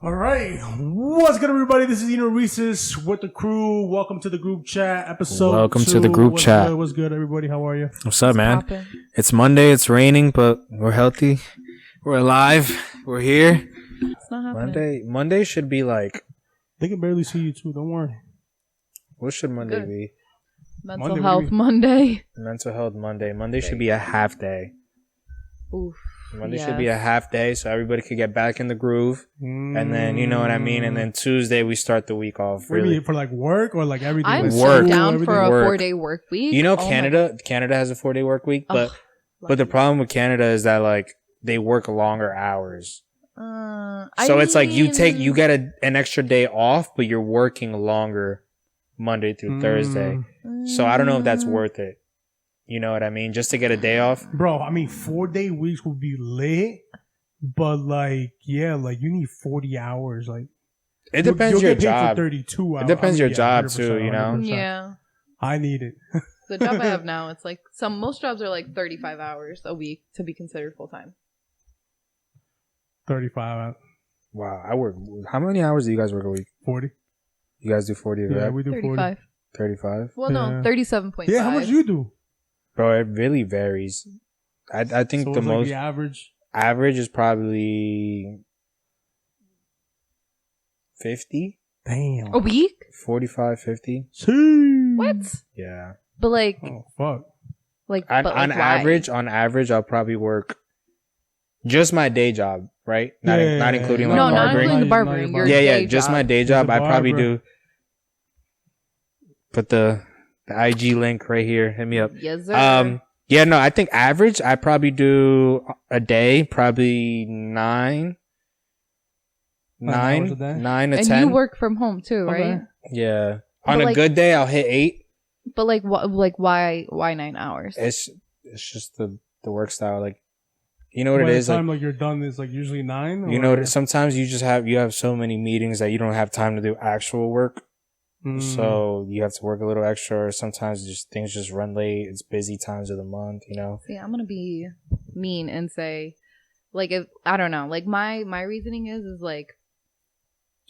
All right. What's good, everybody? This is Eno Reeses with the crew. Welcome to the group chat episode. Welcome to the group chat. What's good, everybody? How are you? What's up, man? Poppin'. It's Monday. It's raining, but we're healthy. We're alive. We're here. It's not happening. Monday should be like. They can barely see you too. Don't worry. What should Monday Good. be? Mental health Monday. Mental health Monday. Monday should be a half day. Oof. Monday should be a half day, so everybody could get back in the groove, and then you know what I mean. And then Tuesday we start the week off. Really, for like work or like everything. I'm like so Work. down for a Work. 4-day work week. you know, Oh Canada has a 4-day work week, my- but the problem with Canada is that like they work longer hours. So it's like you get an extra day off, but you're working longer Monday through Thursday. So I don't know if that's worth it. You know what I mean? Just to get a day off. Bro, I mean, 4-day weeks would be lit, but like, yeah, like you need 40 hours. Like, It depends you'll your get paid job. for 32 hours. It depends your yeah, job 100%, too, you know? 100%. Yeah. I need it. The job I have now, it's like most jobs are like 35 hours a week to be considered full time. 35, Wow, I work. How many hours do you guys work a week? 40. You guys do 40, Yeah, right? we do 40. 35. 35? Well, no, Yeah. 37.5. Yeah, how much you do? Bro, it really varies. I think So the it's most like the average. average is probably 50, Damn. A week? 45, 50. See. What? Yeah. But like, Oh, fuck. On why? average, I'll probably work just my day job, right? Not Yeah. including like No, not barbering. including the Not barbering. your Your yeah, day just job. my day She's a job. I probably barber. do. Put the IG link right here. Hit me up. Yes, sir. Yeah, no, I think average, I probably do a day, probably 9 hours a day? 9 to and 10. you work from home too, right? Okay. Yeah. But On a like- good day, I'll hit 8. But like, why 9 hours? It's just the work style. Like, you know what By it the is? time Like, like you're done is like usually 9. you know, sometimes you have so many meetings that you don't have time to do actual work. So you have to work a little extra, or sometimes things just run late. It's busy times of the month, you know? See, I'm gonna be mean and say, like, if I don't know, like my reasoning is like,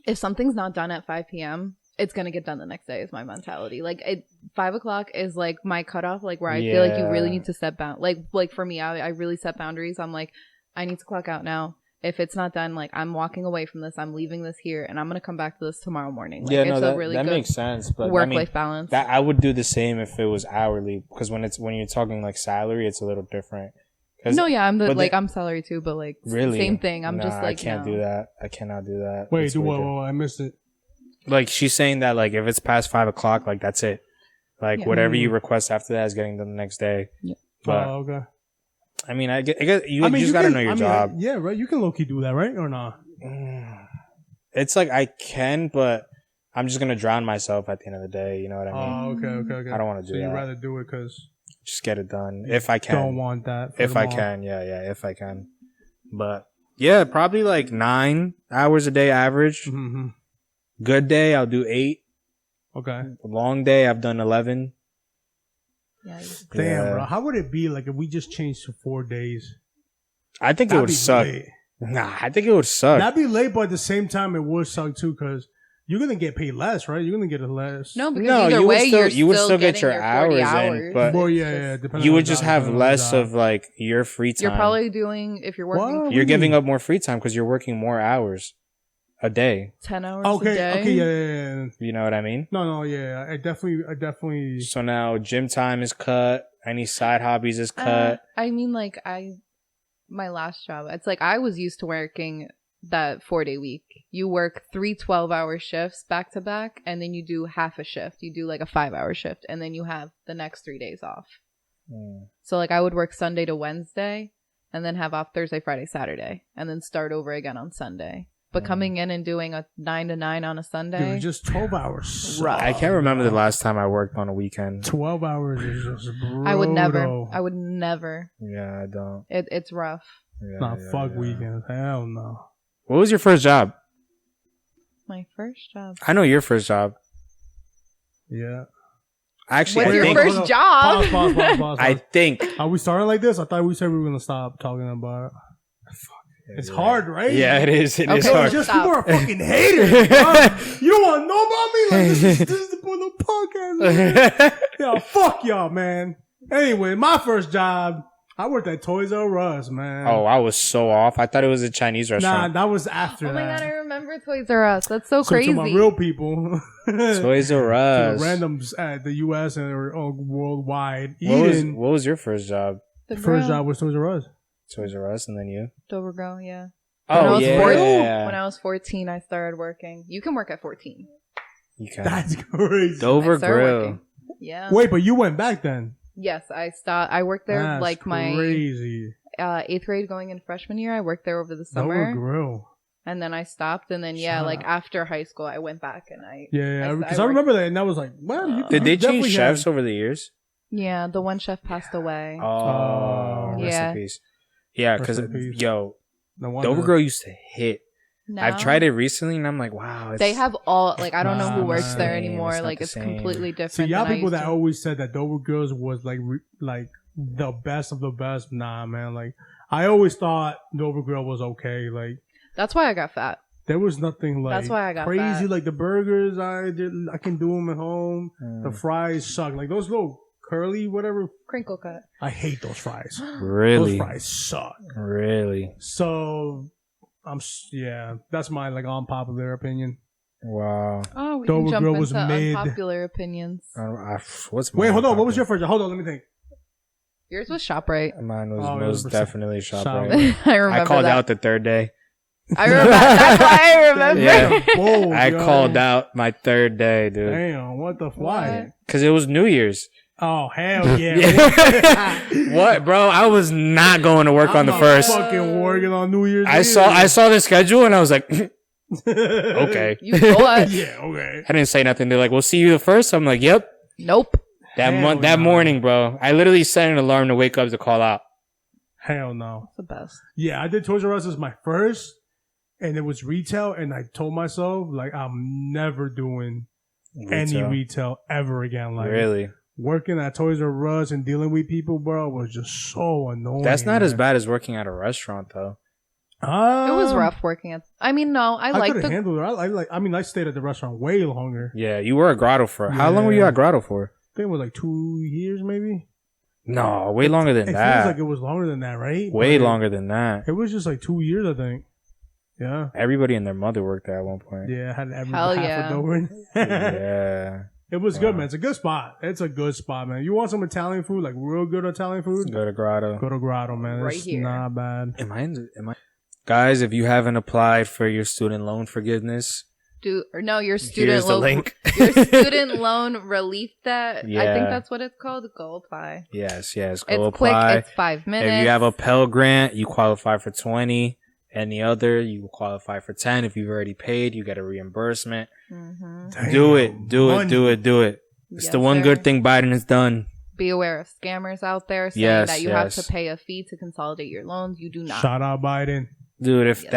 if something's not done at 5 p.m., it's gonna get done the next day. Is my mentality. Like, 5 o'clock is like my cutoff, like where I feel like you really Yeah. need to set like for me, I really set boundaries. I'm like, I need to clock out now. If it's not done, like I'm walking away from this, I'm leaving this here, and I'm gonna come back to this tomorrow morning. Like, Yeah, no, it's that, a really that good makes sense. But work-life balance. that I would do the same if it was hourly, because when you're talking like salary, it's a little different. No, yeah, but I'm salary too, but like really same thing. I'm Nah, just like, I can't no. do that. I cannot do that. Wait, It's do way what? I missed it. Like she's saying that like if it's past 5 o'clock, like that's it. Like Yeah. whatever you request after that is getting done the next day. Yeah. But Oh, okay. I mean, I guess you just gotta know your job. Yeah, right. You can low key do that, right? Or not? It's like I can, but I'm just gonna drown myself at the end of the day. You know what I mean? Oh, okay. I don't want to So do you'd that. rather do it because Just get it done if I can. don't want that. for If I tomorrow. can, yeah, if I can. But yeah, probably like 9 hours a day average. Mm-hmm. Good day, I'll do 8. Okay. Long day, I've done 11. Yeah, Damn, Yeah. bro. How would it be like if we just changed to 4 days? I think it That'd would be suck. lit. Nah, I think it would suck. That'd be late, but at the same time, it would suck too because you're gonna get paid less, right? You're gonna get less. No, because No, either you would way, still- you're you would still get getting your hours in, but- Well, It's yeah, just- depending You on would the just job, have depending on the less job. of like your free time. You're probably doing, if you're working What? You're do you giving mean? up more free time because you're working more hours a day. 10 hours a Okay, day. okay, yeah. You know what I mean? No, yeah. I definitely. So now gym time is cut. Any side hobbies is cut. I mean, like, my last job, it's like I was used to working that 4-day week. You work 3 12-hour shifts back to back, and then you do half a shift. You do like a 5-hour shift, and then you have the next 3 days off. So like I would work Sunday to Wednesday, and then have off Thursday, Friday, Saturday, and then start over again on Sunday. But coming in and doing a 9 to 9 on a Sunday, Dude, just 12 hours. Rough. I can't remember the last time I worked on a weekend. 12 hours is just brutal. I would never. Yeah, I don't. It's rough. Yeah, Nah, yeah, fuck yeah. weekends. Hell no. What was your first job? My first job. I know your first job. Yeah. Actually, What's I your think first job? Pause. I think Are we starting like this? I thought we said we were gonna stop talking about. It's hard, right? Yeah, it is. It is Okay. hard. Just Stop. people are fucking haters. Bro. You don't want to know about me? Like, this is the little podcast. Man. Yo, fuck y'all, man. Anyway, my first job, I worked at Toys R Us, man. Oh, I was so off. I thought it was a Chinese nah, restaurant. that was after Oh my that. god, I remember Toys R Us. That's so So crazy. to my real people, Toys R to Us. the randoms at the U.S. and worldwide. What was your first job? The First girl, job was Toys R Us. Toys R Us, and then you. Dover Girl, yeah. Oh When I was yeah. 14, when I was 14, I started working. You can work at 14. You can. That's crazy. Dover I started Grill. working. Yeah. Wait, but you went back then. Yes, I stopped. I worked there That's like my crazy. 8th grade going into freshman year. I worked there over the Dover summer, Grill. and then I stopped. And then Shut like up. after high school, I went back and I Yeah, I because I worked- remember that, and I was like, "Well, you Did they change definitely chefs had- over the years? yeah, the one chef passed away. Oh, rest Yeah. in peace. Yeah, because Rest in peace. yo, No wonder. Dover Grill used to hit. Now, I've tried it recently, and I'm like, wow. They have all like I don't know who Nah, works there man. anymore. It's not Like the it's same. completely See, different. y'all than I people used that to. always said that Dover Girls was like the best of the best. Nah, man. Like I always thought Dover Grill was okay. Like That's why I got fat. there was nothing like That's why I got crazy. fat. Like the burgers, I can do them at home. The fries suck. Like those little curly whatever. Crinkle cut. I hate those fries. Really, Those fries suck. really. So yeah, that's my like unpopular opinion. Wow. Oh, we Dover can jump Grill was into mid. unpopular opinions. What's Wait, mine? hold on. What was your first job? Hold on, let me think. Yours was ShopRite. Mine was Oh, most 100%. definitely ShopRite. ShopRite. I remember I called that. out the third day. I remember. That's why I remember. Yeah. Bold, I yo. called out my third day, dude, Damn, what the why? because it was New Year's. Oh hell yeah! Yeah. What, bro? I was not going to work on the I'm first. Fucking working on New Year's. I saw the schedule and I was like, okay. You thought? Yeah, okay. I didn't say nothing. They're like, "We'll see you the first." I'm like, "Yep." Nope. Hell That no. morning, bro. I literally set an alarm to wake up to call out. Hell no. That's the best. Yeah, I did Toys R Us as my first, and it was retail, and I told myself like I'm never doing any retail ever again. Like Really? working at Toys R Us and dealing with people, bro, was just so annoying. That's not as man. bad as working at a restaurant, though. It was rough working at. I mean, no, I I like could have the. handled it. I mean, I stayed at the restaurant way longer. Yeah, you were at Grotto for how long were you Yeah. at Grotto for? I think it was like 2 years, maybe. No, way longer than It that. feels like it was longer than that, right? Way But longer than that. It was just like 2 years, I think. Yeah. Everybody and their mother worked there at one point. Yeah, I had every Hell half yeah. a Dover. Yeah. It was good, Wow. man. It's a good spot. It's a good spot, man. You want some Italian food, like real good Italian food? Go to Grotto. Go to Grotto, man. Right It's here. not bad. Am I? Guys, if you haven't applied for your student loan forgiveness, Your here's student the loan. link. Your student loan relief debt. I Yeah. think that's what it's called. Go apply. Yes, go It's apply. quick. It's 5 minutes. If you have a Pell Grant, you qualify for 20. Any other, you qualify for 10. If you've already paid, you get a reimbursement. Mm-hmm. Do it. Money. It's the one good thing Biden has done. Be aware of scammers out there saying Yes, that you have yes. to pay a fee to consolidate your loans. You do not. Shout out Biden. Dude, if Yes,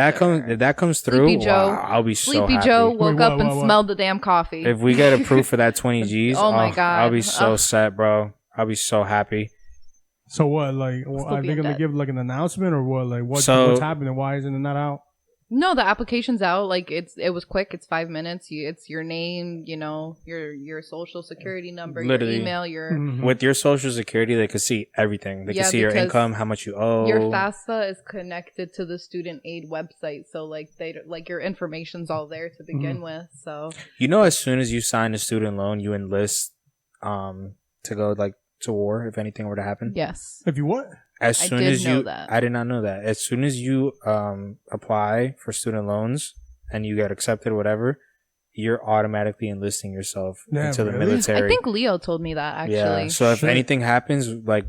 that comes through, Sleepy Joe. wow, I'll be so Sleepy happy. Joe woke Wait, up and what? smelled the damn coffee. If we get approved for that 20 G's, Oh my God. I'll be so Ugh. set, bro. I'll be so happy. So what? Like, Still are be they in gonna debt. give like an announcement or what? Like, what's So- happening? Why isn't it not out? No, the application's out. Like it was quick. It's 5 minutes. It's your name, your social security number, Literally. your email, your Mhm. With your social security, they could see everything. They Yeah, can see your because income, how much you owe. your FAFSA is connected to the student aid website. So your information's all there to begin with. So You know, as soon as you sign a student loan, you enlist to go to war if anything were to happen. yes, If you what? As I soon did as know you, that. I did not know that. As soon as you apply for student loans and you get accepted, whatever, you're automatically enlisting yourself Yeah, into the really? military. I think Leo told me that actually. Yeah. So if Shit. anything happens, like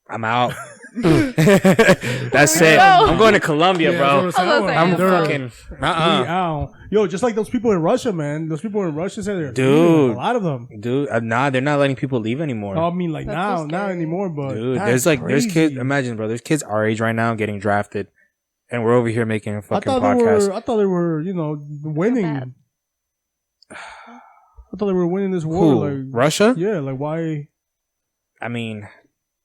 I'm out. That's Where'd it. you go? I'm going to Colombia, bro. that's what I was saying. I'm Damn. fucking. Ow. Yo, just like those people in Russia, man. Those people in Russia said they're Dude. leaving, a lot of them. Dude, nah, they're not letting people leave anymore. I mean, like That's now, so not scary. anymore. But Dude, that's there's crazy. kids. Imagine, bro. There's kids our age right now getting drafted, and we're over here making a I fucking thought podcast. I thought they were, winning. bad. I thought they were winning this war. Who? Like Russia? yeah, like why? I mean,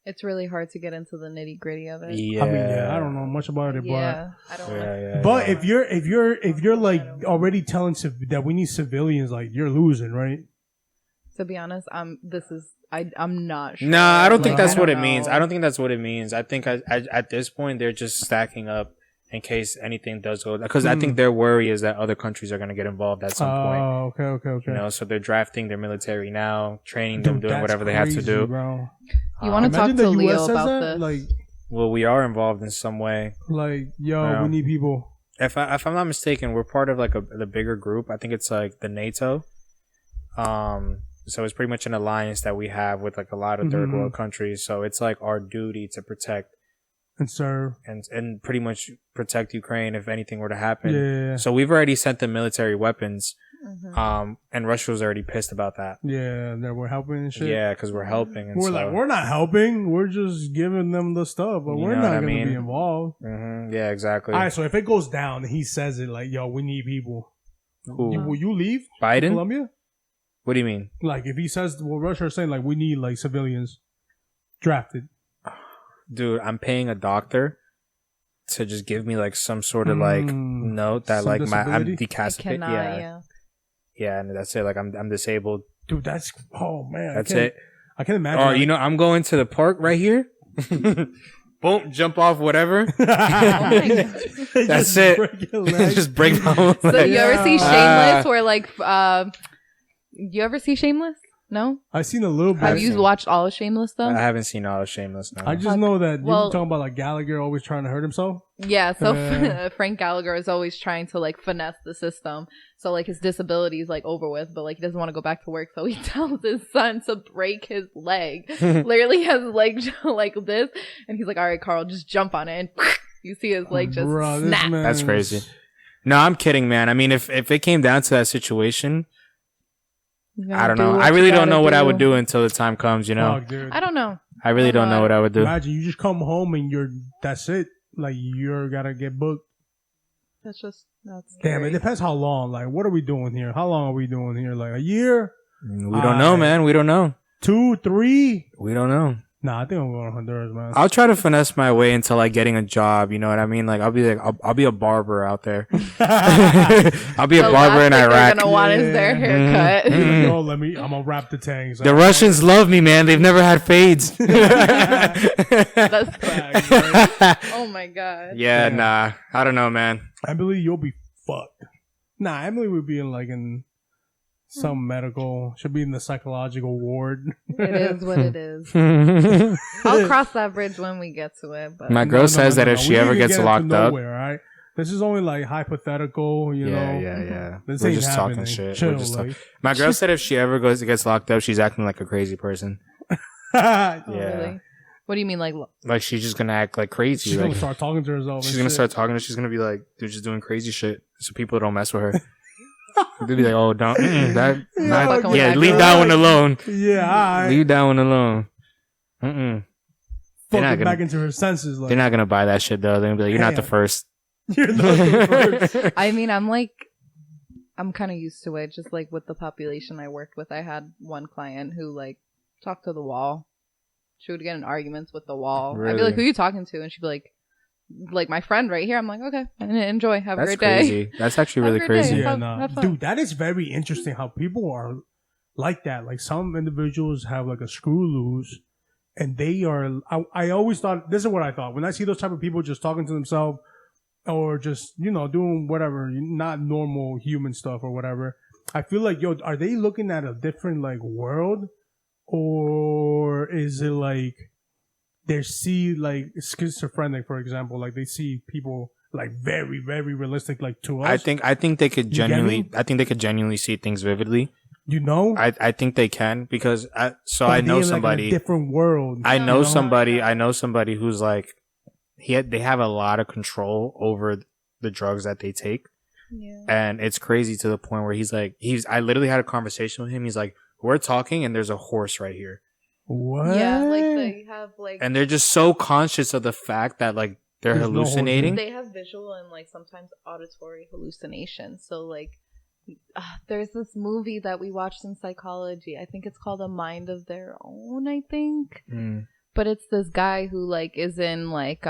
It's really hard to get into the nitty gritty of it. Yeah. I mean, I don't know much about it, Yeah, I don't know. but if you're like already telling that we need civilians, like you're losing, right? To be honest, I'm not sure. Nah, I don't think Like, that's what it know. means. I don't think that's what it means. I think at this point they're just stacking up in case anything does go. Because I think their worry is that other countries are going to get involved at some point. Oh, okay. You know, so they're drafting their military now, training them, doing whatever they have to do. Bro. You want to talk Imagine to the US Leo says about that? this? Like, Well, we are involved in some way. we Yeah. need people. If I'm not mistaken, we're part of like the bigger group. I think it's like the NATO. So it's pretty much an alliance that we have with like a lot of third world countries. So it's like our duty to protect And serve. and pretty much protect Ukraine if anything were to happen. Yeah. So we've already sent them military weapons. Mm-hmm. And Russia was already pissed about that. Yeah, that we're helping and shit. Yeah, because we're helping. And We're so, like, we're not helping. We're just giving them the stuff, but You we're know not what I going to mean? be involved. Yeah, exactly. All right, so if it goes down and he says it like, yo, we need people, Who? will you leave Biden? Colombia? What do you mean? Like, if he says what Russia is saying, like, we need like civilians drafted. Dude, I'm paying a doctor to just give me like some sort of like note that Some like I'm disability? decapitated. Yeah, and that's it. Like I'm disabled. Dude, that's man. That's it. I can imagine. Oh, you know, I'm going to the park right here. Boom, jump off whatever. That's it. Just break my whole So leg. you ever see Shameless? Where like, you ever see Shameless? No. I've seen a little bit. Have you watched all of Shameless though? I haven't seen all of Shameless now. I just know that you Well- were talking about like Gallagher always trying to hurt himself. Yeah, so Frank Gallagher is always trying to like finesse the system. So like his disability is like over with, but like he doesn't want to go back to work. So he tells his son to break his leg. Literally has his leg like this, and he's like, "All right, Carl, just jump on it." And you see his leg just Bruh, this snap. man That's is- crazy. No, I'm kidding, man. I mean, if it came down to that situation, You gotta I don't do know. what I you really don't gotta know what I would do until the time comes, you know? Fuck, dude. I don't know. I really don't know what I would do. Imagine you just come home and that's it. Like you're gotta get booked. That's Damn, scary. it depends how long. Like, what are we doing here? How long are we doing here? Like a year, We don't know, man. We don't know. 2, 3? We don't know. Nah, I think I'm going to Honduras, man. I'll try to finesse my way into like getting a job. You know what I mean? Like I'll be a barber out there. I'll be a The barber last in thing Iraq. They're gonna want is their Yeah. haircut. Yo, I'm gonna wrap the tangs. The Russians love me, man. They've never had fades. That's Facts, oh my god. Yeah, Damn. nah. I don't know, man. Emily, you'll be fucked. Nah, Emily would be in some medical. Should be in the psychological ward. It is what it is. I'll cross that bridge when we get to it. But My girl says that if she We ever didn't gets get into locked up. nowhere, all right? This is only like hypothetical, you know. Yeah. This We're ain't just happening. talking shit. Chill, We're just like. My girl said if she ever gets locked up, she's acting like a crazy person. Oh, Yeah. really? What do you mean, like? Like she's just gonna act like crazy. She's like, gonna start talking to herself. she's and gonna shit. start talking. She's gonna be like, "Dude, just doing crazy shit," so people don't mess with her. They'll be like, "Oh, don't that, Yeah, fucking with yeah, that leave girl. that one alone. Yeah, all right. Leave that one alone." They're not Fucking gonna- back into her senses. Like, They're not gonna buy that shit though. They're gonna be like, "You're not the Damn. first." You're not the first. I mean, I'm kind of used to it. Just like with the population I worked with, I had one client who like talked to the wall. She would get in arguments with the wall. I'd be Really? like, "Who are you talking to?" And she'd be like my friend right here. I'm like, "Okay, enjoy. Have a That's great day." crazy. That's actually Have a really great day. crazy. Yeah, Have- nah. have fun. Dude, that is very interesting how people are like that. Like some individuals have like a screw loose and they are, I always thought, this is what I thought. When I see those type of people just talking to themselves or just, doing whatever, not normal human stuff or whatever, I feel like, yo, are they looking at a different like world or is it like they see like schizophrenic, for example, like they see people like very, very realistic, like to us. I think they could You get genuinely. me? I think they could genuinely see things vividly. I I think they can because I But know they're, like, in a somebody. different world. I know you somebody. I know somebody who's like, they have a lot of control over the drugs that they take, Yeah. and it's crazy to the point where I literally had a conversation with him. He's like, we're talking, and there's a horse right here, What? Yeah, like they have like and they're just so conscious of the fact that like they're There's no horse hallucinating. they have visual and like sometimes auditory hallucinations. So like there's this movie that we watched in psychology. I think it's called A Mind of Their Own, I think. Mm. But it's this guy who like is in like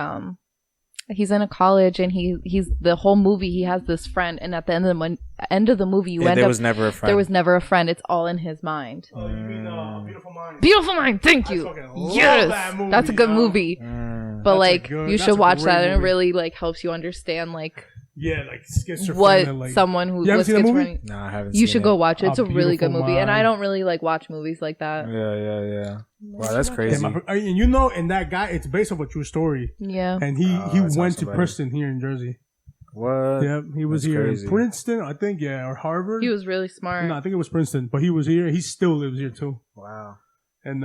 he's in a college and he's the whole movie he has this friend, and at the end of the movie you end there up was never a friend. there was never a friend. It's all in his mind. Oh, you mean Beautiful Mind? Beautiful Mind. Thank I you. fucking love Yes, that movie, that's a good yo. movie. Mm. But That's a like good- you that's should a watch great that, and it movie. really like helps you understand like Yeah, like schizophrenia. what like, someone who You haven't was seen the movie? schizophrenic. No, I haven't. You seen should it. go watch it. It's A a really good Beautiful movie, and I Mind. don't really like watch movies like that. Yeah. Wow, that's Yeah, crazy. and you know, and that guy, it's based off a true story. Yeah. And he That's went awesome, to buddy. Princeton here in Jersey. What? Yep, he was That's here crazy. in Princeton, I think, yeah, or Harvard. He was really smart. No, I think it was Princeton, but he was here. He still lives here too. Wow. And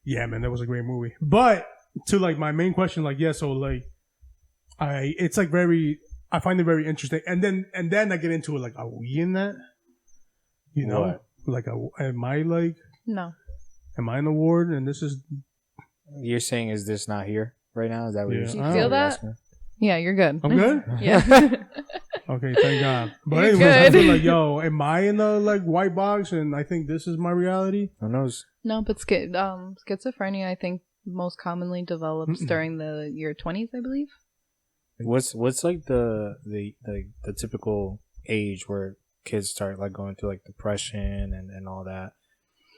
yeah, man, that was a great movie. But to like my main question, like, yeah, so like, it's like I find it very interesting. And then I get into it, like, are we in that? You know, What? like, am I an award? And this is You're saying is this not here right now? Is that what Yeah. you're Do saying? you feel You're that? asking? Yeah, you're good. I'm good. Yeah. Okay, thank God. But You're anyways, I good. feel like, yo, am I in the like white box? And I think this is my reality. Who knows? No, but schizophrenia, I think, most commonly develops during the year 20s, I believe. What's like the typical age where kids start like going through like depression and all that?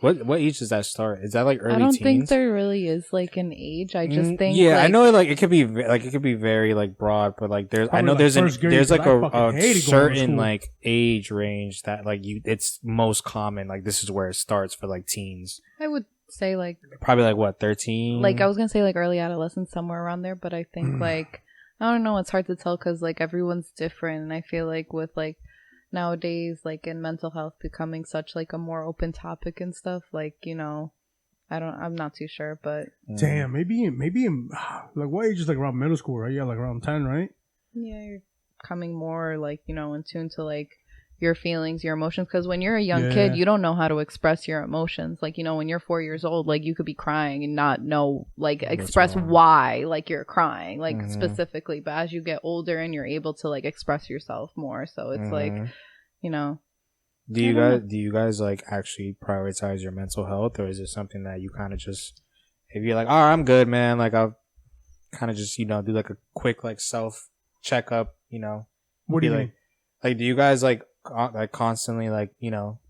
What age does that start? Is that like early I don't teens? think there really is like an age. I just think yeah, like, I know like it could be very like broad, but like there's I Probably, know like, there's first grade, there's like because I fucking a hated going to certain school. like age range that like it's most common, like this is where it starts for like teens. I would say like Probably like what, 13? I was gonna say like early adolescence, somewhere around there, but I think like I don't know, it's hard to tell because like everyone's different, and I feel like with like nowadays like in mental health becoming such like a more open topic and stuff, like, you know, I'm not too sure, but Damn, maybe in like what age is like around middle school, right? Yeah, like around 10, right? yeah, you're coming more like, you know, in tune to like your feelings, your emotions, because when you're a young Yeah. kid, you don't know how to express your emotions. Like, you know, when you're 4 years old, like you could be crying and not know, like, express wrong. why like you're crying, like Mhm. specifically. But as you get older and you're able to like express yourself more, so it's like, you know, Do I don't you guys like actually prioritize your mental health, or is it something that you kind of just, if you're like, oh, I'm good, man, like I'll kind of just, you know, do like a quick like self checkup, you know? What do you Be mean? like do you guys like constantly like, you know,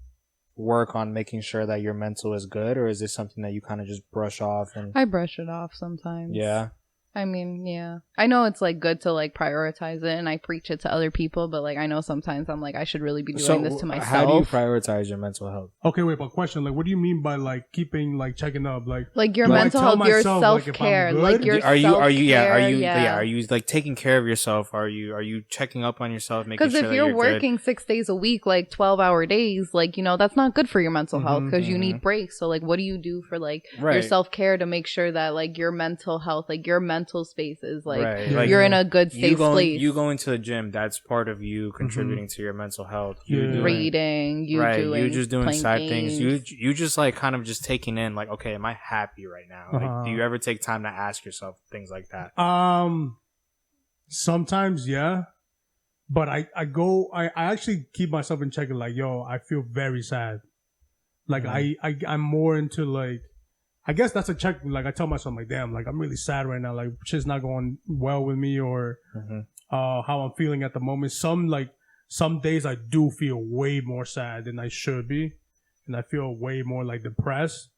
work on making sure that your mental is good, or is this something that you kind of just brush off and I brush it off sometimes. yeah? I mean, yeah. I know it's like good to like prioritize it, and I preach it to other people, but like I know sometimes I'm like I should really be doing this to myself. How do you prioritize your mental health? Okay, wait, but question, like, what do you mean by like keeping like checking up, like? Like your Do I mental tell health, your myself, like, if I'm self-care, good? like your are you self-care, are you like taking care of yourself? Are you checking up on yourself, making because sure if that you're good? working 6 days a week, like 12-hour days, like, you know, that's not good for your mental health, because you need breaks. So like what do you do for like your Right. self-care to make sure that like your mental health, like your mental space is like Right. Yeah. you're in a good safe place. You going to the gym, that's part of you contributing to your mental health. You Yeah. doing, reading, you right, doing, you just doing playing side things. games. You just like kind of just taking in like, okay, am I happy right now? Like, do you ever take time to ask yourself things like that? Sometimes, yeah. But I actually keep myself in check, like, yo, I feel very sad. Like I'm more into like, I guess that's a check. Like I tell myself, like, damn, like I'm really sad right now. Like shit's not going well with me, or how I'm feeling at the moment. Some days I do feel way more sad than I should be, and I feel way more like depressed.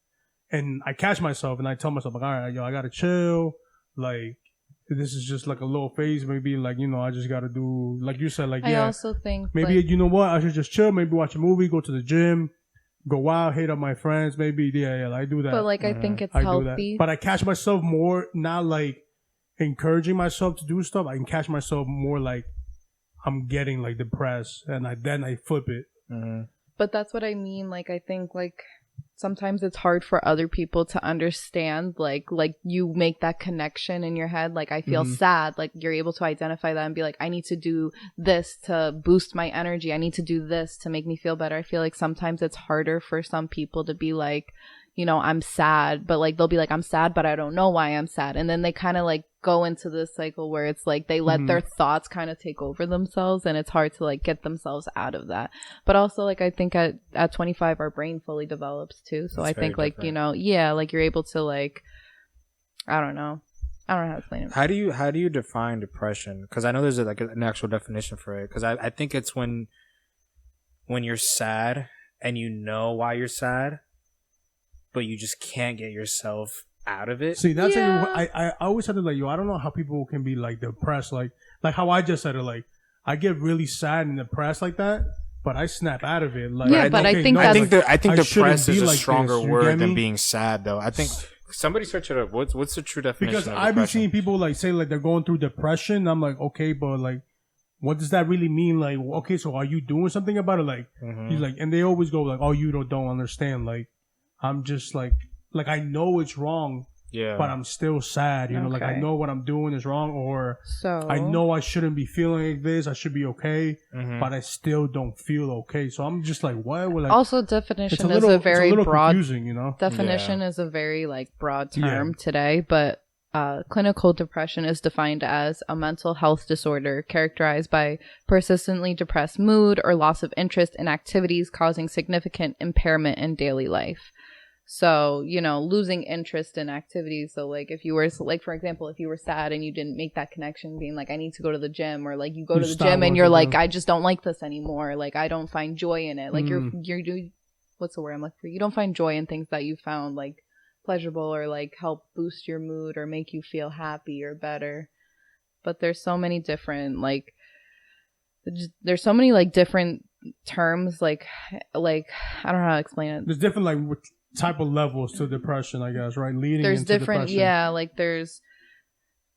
And I catch myself and I tell myself, like, all right, yo, I gotta chill. Like this is just like a little phase. Maybe like, you know, I just gotta do, like you said, like, I yeah, also think maybe like, you know what, I should just chill. Maybe watch a movie, go to the gym, go out, hit up my friends. Maybe yeah, I do that. but like I think it's I do that. healthy. But I catch myself more not like encouraging myself to do stuff. I can catch myself more like I'm getting like depressed, and then I flip it. But that's what I mean. Like, I think, like, sometimes it's hard for other people to understand. Like you make that connection in your head. Like, I feel sad. Like, you're able to identify that and be like, I need to do this to boost my energy. I need to do this to make me feel better. I feel like sometimes it's harder for some people to be like, you know, I'm sad. But, like, they'll be like, I'm sad, but I don't know why I'm sad. And then they kind of, like, go into this cycle where it's like they let their thoughts kind of take over themselves, and it's hard to like get themselves out of that. But also, like, I think at 25 our brain fully develops too, so That's I think very like different. you know, yeah, like you're able to like I don't know how to explain it. How do you define depression? Because I know there's like an actual definition for it. Because I think it's when you're sad and you know why you're sad, but you just can't get yourself out of it. See, that's I always said it like, yo, I don't know how people can be like depressed, like how I just said it, like I get really sad and depressed like that, but I snap out of it. Like, yeah, but I think I think depressed is a like stronger this, word than being sad, though. I think somebody search it up. What's the true definition? Because of I've been depression? seeing people like say like they're going through depression. I'm like, okay, but like, what does that really mean? Like, okay, so are you doing something about it? Like, he's like, and they always go like, oh, you don't understand. Like, I'm just like I know it's wrong. Yeah. But I'm still sad, you know, like I know what I'm doing is wrong, or I know I shouldn't be feeling like this. I should be okay, but I still don't feel okay. So I'm just like, what? Like, also, definition is a very broad. Confusing, you know? Definition is a very like broad term today, but clinical depression is defined as a mental health disorder characterized by persistently depressed mood or loss of interest in activities causing significant impairment in daily life. So, you know, losing interest in activities. So, like, if you were, like, for example, if you were sad and you didn't make that connection, being like, I need to go to the gym, or like you go to the gym and you're like, I just don't like this anymore. Like, I don't find joy in it. Like, you're doing, what's the word I'm looking for? You don't find joy in things that you found like pleasurable or like help boost your mood or make you feel happy or better. But there's so many different, like, there's so many like different terms, like I don't know how to explain it. There's different like type of levels to depression, I guess, right? There's into different depression. Yeah, like there's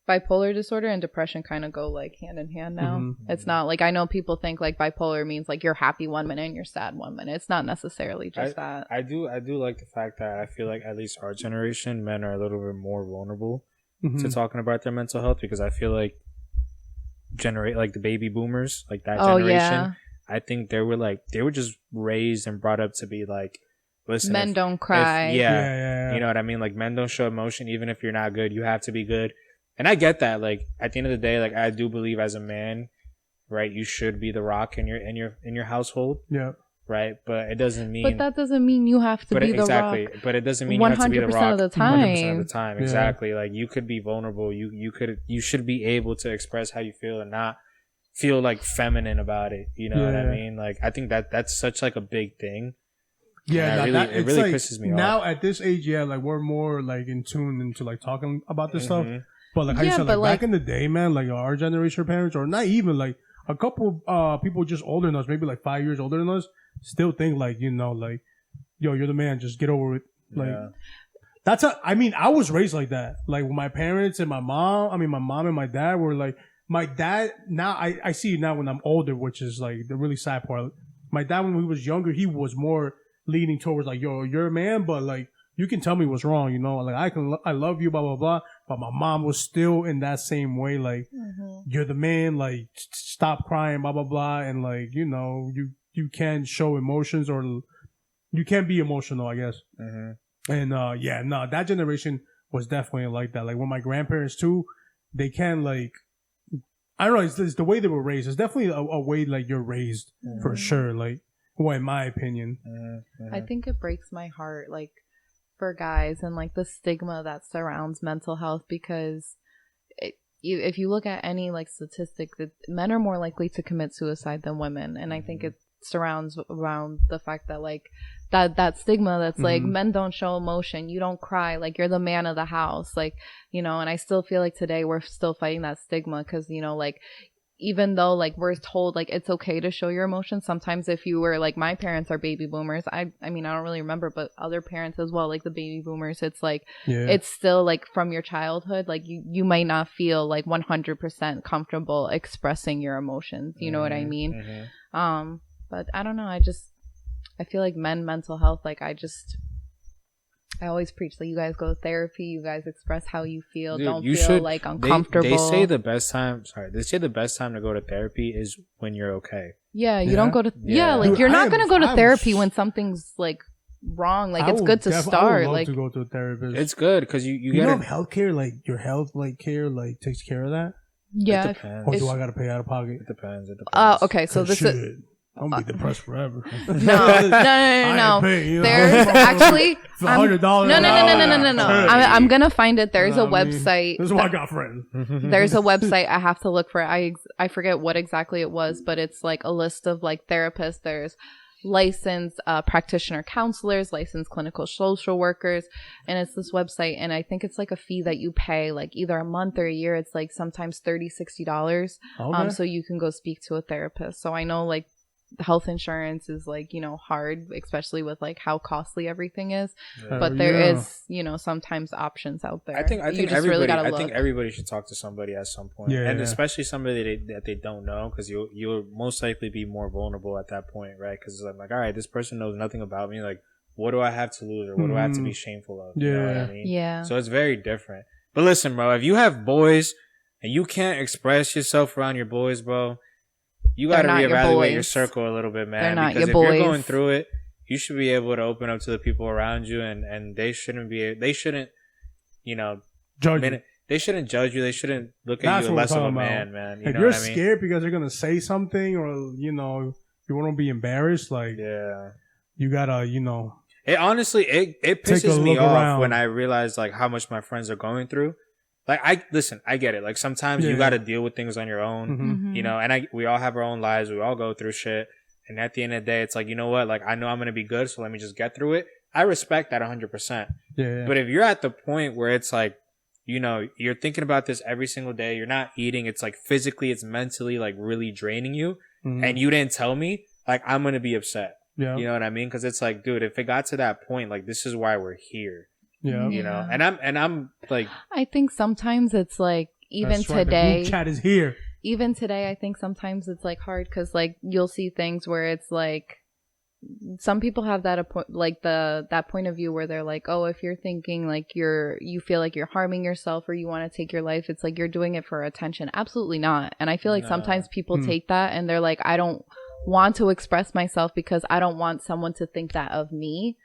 bipolar disorder and depression kind of go like hand in hand now. It's not like, I know people think like bipolar means like you're happy one minute and you're sad one minute. It's not necessarily just that. I do like the fact that I feel like at least our generation, men are a little bit more vulnerable to talking about their mental health, because I feel like like the baby boomers, like that generation, I think they were just raised and brought up to be like, listen, men don't cry. Yeah. You know what I mean? Like, men don't show emotion. Even if you're not good, you have to be good. And I get that. Like, at the end of the day, like, I do believe as a man, right, you should be the rock in your household. Yeah. Right? But it doesn't mean. But that doesn't mean you have to be the rock. But it doesn't mean you have to be the rock 100% of the time. 100% of the time. Exactly. Like, you could be vulnerable. You should be able to express how you feel and not feel like feminine about it. You know what I mean? Like, I think that's such like a big thing. Yeah, it really like, pisses me off. Now at this age, like we're more like in tune into like talking about this stuff. But like how you said, like back in the day, man, like our generation parents, or not even like a couple people just older than us, maybe like 5 years older than us, still think like, you know, like, yo, you're the man, just get over it. Like I was raised like that. Like my parents and my mom and my dad were like, my dad, now I see it now when I'm older, which is like the really sad part. My dad, when he was younger, he was more leaning towards like, yo, you're a man, but like you can tell me what's wrong, you know, like I love you, blah blah blah. But my mom was still in that same way, like you're the man, like stop crying, blah blah blah, and like, you know, you can't show emotions, or you can't be emotional, I guess. And that generation was definitely like that. Like when my grandparents too, they can like, I don't know, it's the way they were raised. It's definitely a way like you're raised for sure. Like, well, in my opinion. I think it breaks my heart, like, for guys and, like, the stigma that surrounds mental health, because if you look at any, like, statistic, that men are more likely to commit suicide than women. And I think it surrounds around the fact that, like, that stigma that's like, men don't show emotion, you don't cry, like, you're the man of the house, like, you know. And I still feel like today we're still fighting that stigma, because, you know, like, even though like we're told like it's okay to show your emotions, sometimes if you were like, my parents are baby boomers, I mean, I don't really remember, but other parents as well, like the baby boomers, it's like it's still like from your childhood, like you might not feel like 100% comfortable expressing your emotions, you know what I mean? But I don't know, I feel like mental health, like I always preach that you guys go to therapy, you guys express how you feel. Dude, don't feel like uncomfortable. They say the best time to go to therapy is when you're okay. Yeah, you don't go to like, dude, you're not going to go to therapy when something's like wrong. Like, it's good to start. I would love to go to a therapist. It's good because you know healthcare, like your health like care like takes care of that. Yeah. Or do I got to pay out of pocket? It depends. Okay, so this is I'm gonna be depressed forever. No. There's actually $100. No. I'm gonna find it. There's a website. This is why I got friends. There's a website. I have to look for it. I forget what exactly it was, but it's like a list of like therapists. There's licensed practitioner counselors, licensed clinical social workers, and it's this website, and I think it's like a fee that you pay like either a month or a year. It's like sometimes $30-$60. Okay. So you can go speak to a therapist. So I know like health insurance is like, you know, hard, especially with like how costly everything is, but there is, you know, sometimes options out there. I think you just everybody, really gotta I look. think everybody should talk to somebody at some point, and especially somebody that they don't know, because you'll most likely be more vulnerable at that point, right? Because it's like, all right, this person knows nothing about me, like, what do I have to lose, or what do I have to be shameful of? You know what I mean? Yeah. So it's very different. But listen, bro, if you have boys and you can't express yourself around your boys, bro, you got to reevaluate your circle a little bit, man. They're not because your if boys. you're going through it, you should be able to open up to the people around you, and they shouldn't, you know, they shouldn't judge you. They shouldn't look at you less of a man, man. You if know you're what I mean? scared because they're gonna say something, or you know, you want to be embarrassed, like you gotta, you know. It honestly, it pisses me off when I realize like how much my friends are going through. Like, I get it. Like, sometimes you got to deal with things on your own, you know, and we all have our own lives. We all go through shit. And at the end of the day, it's like, you know what? Like, I know I'm going to be good, so let me just get through it. I respect that 100%. Yeah. But if you're at the point where it's like, you know, you're thinking about this every single day, you're not eating, it's like physically, it's mentally like really draining you, and you didn't tell me, like, I'm going to be upset. Yeah. You know what I mean? Because it's like, dude, if it got to that point, like, this is why we're here. Yeah. You know, and I'm like, I think sometimes it's like, even today, the group chat is here. Even today, I think sometimes it's like hard because like you'll see things where it's like, some people have that like that point of view where they're like, oh, if you're thinking like you feel like you're harming yourself or you want to take your life, it's like you're doing it for attention. Absolutely not. And I feel like sometimes people take that and they're like, I don't want to express myself because I don't want someone to think that of me.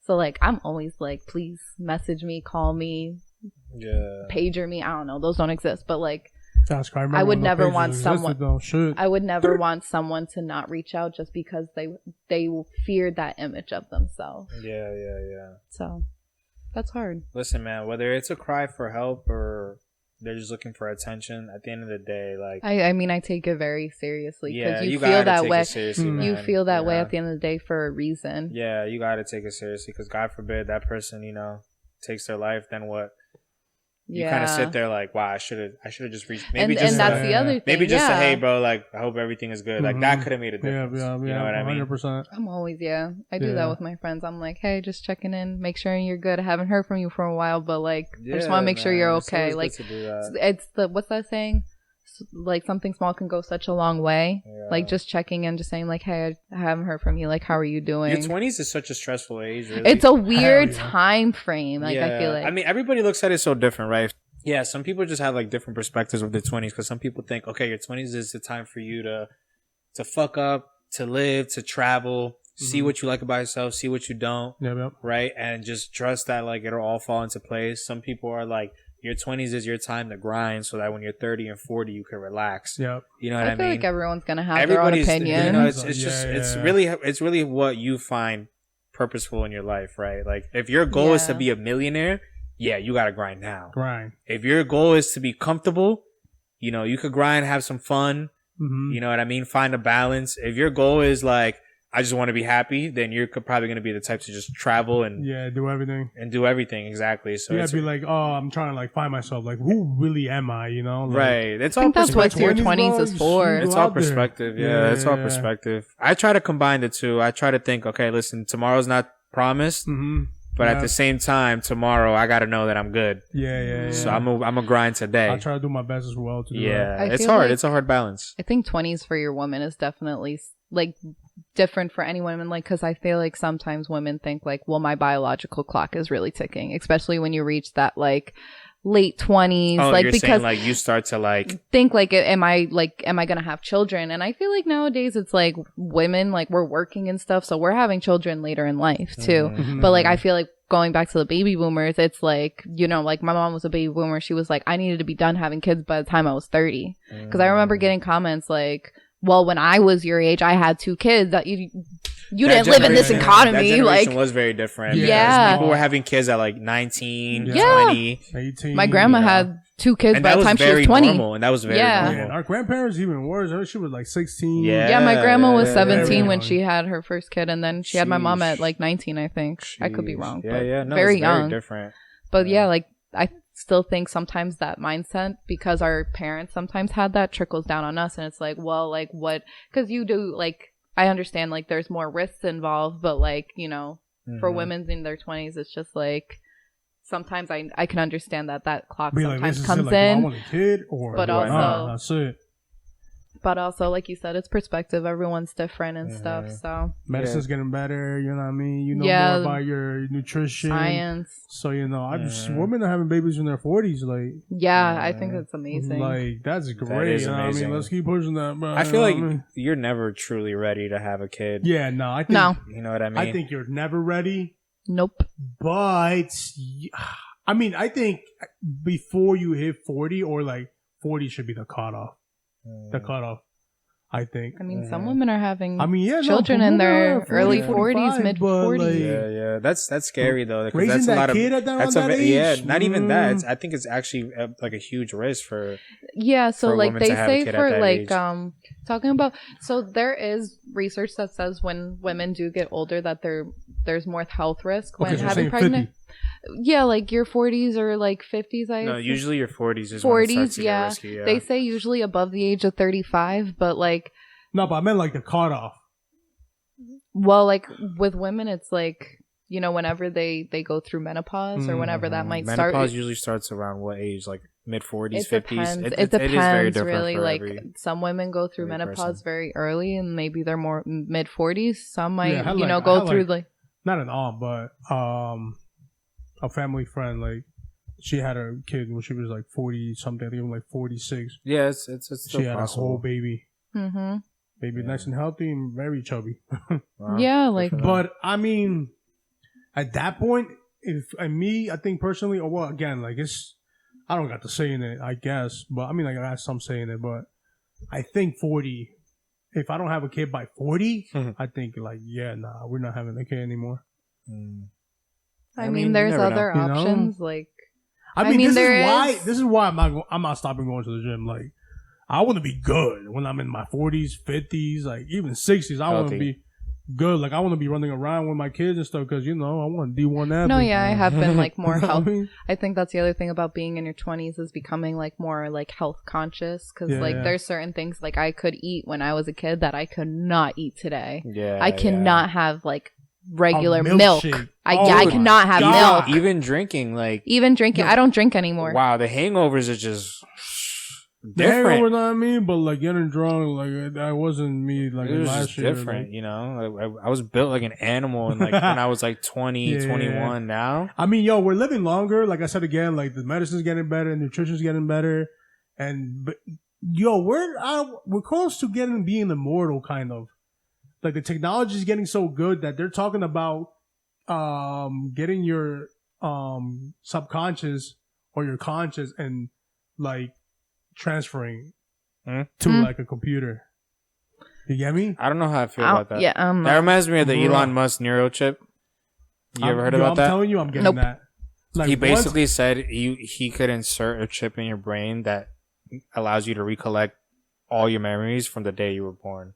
So, like, I'm always like, please message me, call me, pager me. I don't know. Those don't exist. But, like, I would never want someone. I would never want someone to not reach out just because they feared that image of themselves. Yeah. So, that's hard. Listen, man, whether it's a cry for help or they're just looking for attention, at the end of the day, like, I mean, I take it very seriously because you feel that way. You feel that way at the end of the day for a reason. Yeah, you got to take it seriously because God forbid that person, you know, takes their life. Then what? You kind of sit there like, wow, I should have just reached. Maybe and that's the other thing. Maybe just say, hey, bro, like, I hope everything is good. Like, that could have made a difference. Yeah, you know what I mean? 100%. I'm always, I do that with my friends. I'm like, hey, just checking in, make sure you're good. I haven't heard from you for a while, but like, I just want to make sure you're okay. Like, it's what's that saying? Like, something small can go such a long way. Yeah. Like, just checking in, just saying like, hey, I haven't heard from you. Like, how are you doing? Your 20s is such a stressful age. Really. It's a weird time frame. Like, I feel like. I mean, everybody looks at it so different, right? Yeah, some people just have like different perspectives of their 20s because some people think, okay, your 20s is the time for you to fuck up, to live, to travel, see what you like about yourself, see what you don't, right? And just trust that like it'll all fall into place. Some people are like, your 20s is your time to grind so that when you're 30 and 40, you can relax. Yep. You know what I mean? I feel like everyone's going to have their own opinion. You know, it's really what you find purposeful in your life, right? Like if your goal is to be a millionaire, yeah, you got to grind now. If your goal is to be comfortable, you know, you could grind, have some fun. You know what I mean? Find a balance. If your goal is like, I just want to be happy, then you're probably going to be the type to just travel and do everything. Exactly. So be like, oh, I'm trying to like find myself. Like, who really am I? You know? Like, right. It's I think that's what your 20s is for. It's all perspective. It's all perspective. I try to combine the two. I try to think, okay, listen, tomorrow's not promised. But at the same time, tomorrow I gotta know that I'm good. So I'm a grind today. I try to do my best as well. It's hard. It's a hard balance. I think 20s for your woman is definitely like different for any women. Like, because I feel like sometimes women think like, well, my biological clock is really ticking, especially when you reach that like late 20s. Oh, like you're because saying, like you start to like think like, am I gonna have children? And I feel like nowadays it's like women, like we're working and stuff, so we're having children later in life too. But like I feel like going back to the baby boomers, it's like, you know, like my mom was a baby boomer. She was like, I needed to be done having kids by the time I was 30. Because I remember getting comments like, well, when I was your age, I had 2 kids. That you That didn't live in this generation- economy. That Like, generation was very different. Yeah. People were having kids at like 19, Yeah. 20. 18. my grandma Yeah. had 2 kids And by that the was time she was very 20. normal. And that was very Yeah. Yeah, normal. our grandparents even worse. Her She was like 16. Yeah. Yeah, my grandma was yeah, 17 yeah. when she had her first kid, and then she had my mom at Sheesh. like 19, I think. I could be Jeez. wrong, Yeah, but yeah. No, very it's young. different. But Yeah. yeah, like I still think sometimes that mindset, because our parents sometimes had that, trickles down on us, and it's like, well, like what? Because you do, like, I understand like there's more risks involved, but like, you know, for Mhm. women in their 20s, it's just like sometimes I can understand that clock Be like, sometimes this is it. comes Like, do I in, want a kid or But do I also- not? That's it. but also like you said, it's perspective. Everyone's different and stuff, Mhm. so Medicine's getting better. You know what I mean? You know Yeah. more about your nutrition. science. So, I just, Mhm. women are having babies in their 40s. Like, Yeah, I think that's amazing. like that's great. is You know what I amazing. mean? Let's keep pushing that, bro. I You feel know like what I mean? you're never truly ready to have a kid. Yeah, no, I think, No. You know what I mean? I think you're never ready. Nope. But I mean, I think before you hit 40 or like 40 should be the cutoff. The cutoff. I think. I mean, some Mhm. women are having I mean, yeah, children no, in women their are 40, early 45, 40s, mid but, 40s. like, Yeah, yeah. That's scary though. 'cause raising that's a that lot of kid at that, that's on that yeah. age, Not even that. I think it's actually like a huge risk for. Yeah, so for a like woman they to have a say kid at for that like age. talking about, so there is research that says when women do get older that there's more health risk when Okay, so you're having saying pregnant. 50. Yeah, like your 40s or like 50s. No, think. usually your 40s is when it starts 40s. to get Yeah, risky. Yeah. they say usually above the age of 35, but like, No, but I meant like the cutoff. well, like with women, it's like, you know, whenever they go through menopause or whenever that might start. Menopause usually starts around what age? Like mid 40s, It 50s. depends. It is very depends, different really. for Like every- some women go through every menopause person. very early, and maybe they're more mid 40s. Some might, Yeah, I had you know, like- I go had through like- like. Not an aunt, but a family friend. Like she had a kid when she was like 40 something, even like 46. Yeah, it's still She had possible. a whole baby. Mm-hmm. Baby Yeah. nice and healthy and very chubby. Wow. Yeah, Good like- for them. But I mean, at that point, I think personally, or well, again, like I don't got to say in it, I guess, but I mean, like I got some say in it, but I think 40. If I don't have a kid by 40, Mhm. I think like, yeah, nah, we're not having a kid anymore. Mm. I I mean, mean, you there's never know. other You know? options. Like, I I mean, mean, this there is why is- I'm not stopping going to the gym. Like, I want to be good when I'm in my 40s, 50s, like even 60s. I want to Healthy. be good. Like, I want to be running around with my kids and stuff because I want D1 athlete. no, yeah, I have been like more You know what I health. mean? I think that's the other thing about being in your 20s is becoming like more like health conscious, because Yeah, like yeah. there's certain things like I could eat when I was a kid that I could not eat today. Yeah, I cannot have like regular A milk. milkshake. I Oh I my cannot have God. milk. Even drinking, like, Even drinking, I don't drink anymore. wow, the hangovers are just The hangover, different. you know what I mean? But like getting drunk, like that wasn't me. Like It was last just year, different, like- you know. I was built like an animal, and like when I was like 20, Yeah. 21. Now, I mean, yo, we're living longer. Like I said again, like the medicine's getting better, nutrition's getting better, and we're close to being immortal, kind of. Like the technology is getting so good that they're talking about getting your subconscious or your conscious and like transferring Hmm? to Hmm. like a computer. You get me? I don't know how I feel about that. Yeah, That reminds me of the Bruh. Elon Musk neural chip. You ever heard Yo, about I'm that? telling you, I'm getting Nope. that. Like He once- basically said he could insert a chip in your brain that allows you to recollect all your memories from the day you were born.